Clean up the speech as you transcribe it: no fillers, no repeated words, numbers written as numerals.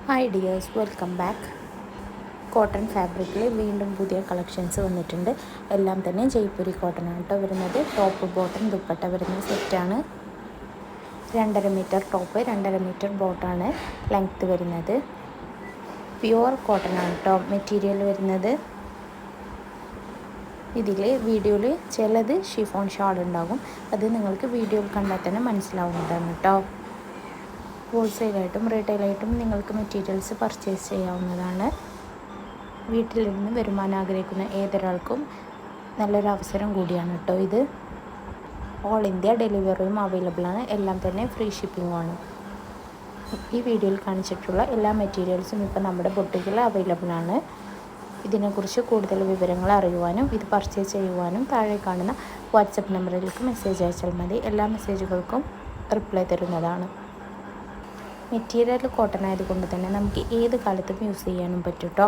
Hi dears, welcome back. Cotton ഫാബ്രിക്കിൽ വീണ്ടും പുതിയ കളക്ഷൻസ് വന്നിട്ടുണ്ട്. എല്ലാം തന്നെ ജയ്പൂരി കോട്ടൺ ആണ് കേട്ടോ വരുന്നത്. ടോപ്പ് ബോട്ടം ദുപ്പട്ട വരുന്ന സെറ്റാണ്. 2.5 മീറ്റർ ടോപ്പ്, 2.5 മീറ്റർ ബോട്ടാണ് ലെങ്ത്ത് വരുന്നത്. പ്യുവർ കോട്ടൺ ആണ് കേട്ടോ മെറ്റീരിയൽ വരുന്നത്. ഇതിൽ വീഡിയോയിൽ ചിലത് ഷിഫോൺ ഷാൾ ഉണ്ടാകും. അത് നിങ്ങൾക്ക് വീഡിയോയിൽ കണ്ടാൽ തന്നെ മനസ്സിലാവുന്നതാണ് കേട്ടോ. ഹോൾസെയിലായിട്ടും റീറ്റെയിലായിട്ടും നിങ്ങൾക്ക് മെറ്റീരിയൽസ് പർച്ചേസ് ചെയ്യാവുന്നതാണ്. വീട്ടിലിരുന്ന് വരുമാനം ആഗ്രഹിക്കുന്ന ഏതൊരാൾക്കും നല്ലൊരു അവസരം കൂടിയാണ് കേട്ടോ ഇത്. ഓൾ ഇന്ത്യ ഡെലിവറിയും അവൈലബിൾ ആണ്. എല്ലാം തന്നെ ഫ്രീ ഷിപ്പിങ്ങുമാണ്. ഈ വീഡിയോയിൽ കാണിച്ചിട്ടുള്ള എല്ലാ മെറ്റീരിയൽസും ഇപ്പോൾ നമ്മുടെ ബൊട്ടിക്കിൽ അവൈലബിൾ ആണ്. ഇതിനെക്കുറിച്ച് കൂടുതൽ വിവരങ്ങൾ അറിയുവാനും ഇത് പർച്ചേസ് ചെയ്യുവാനും താഴെ കാണുന്ന വാട്സപ്പ് നമ്പറിലേക്ക് മെസ്സേജ് അയച്ചാൽ മതി. എല്ലാ മെസ്സേജുകൾക്കും റിപ്ലൈ തരുന്നതാണ്. മെറ്റീരിയൽ കോട്ടൺ ആയതുകൊണ്ട് തന്നെ നമുക്ക് ഏത് കാലത്തും യൂസ് ചെയ്യാനും പറ്റും കേട്ടോ.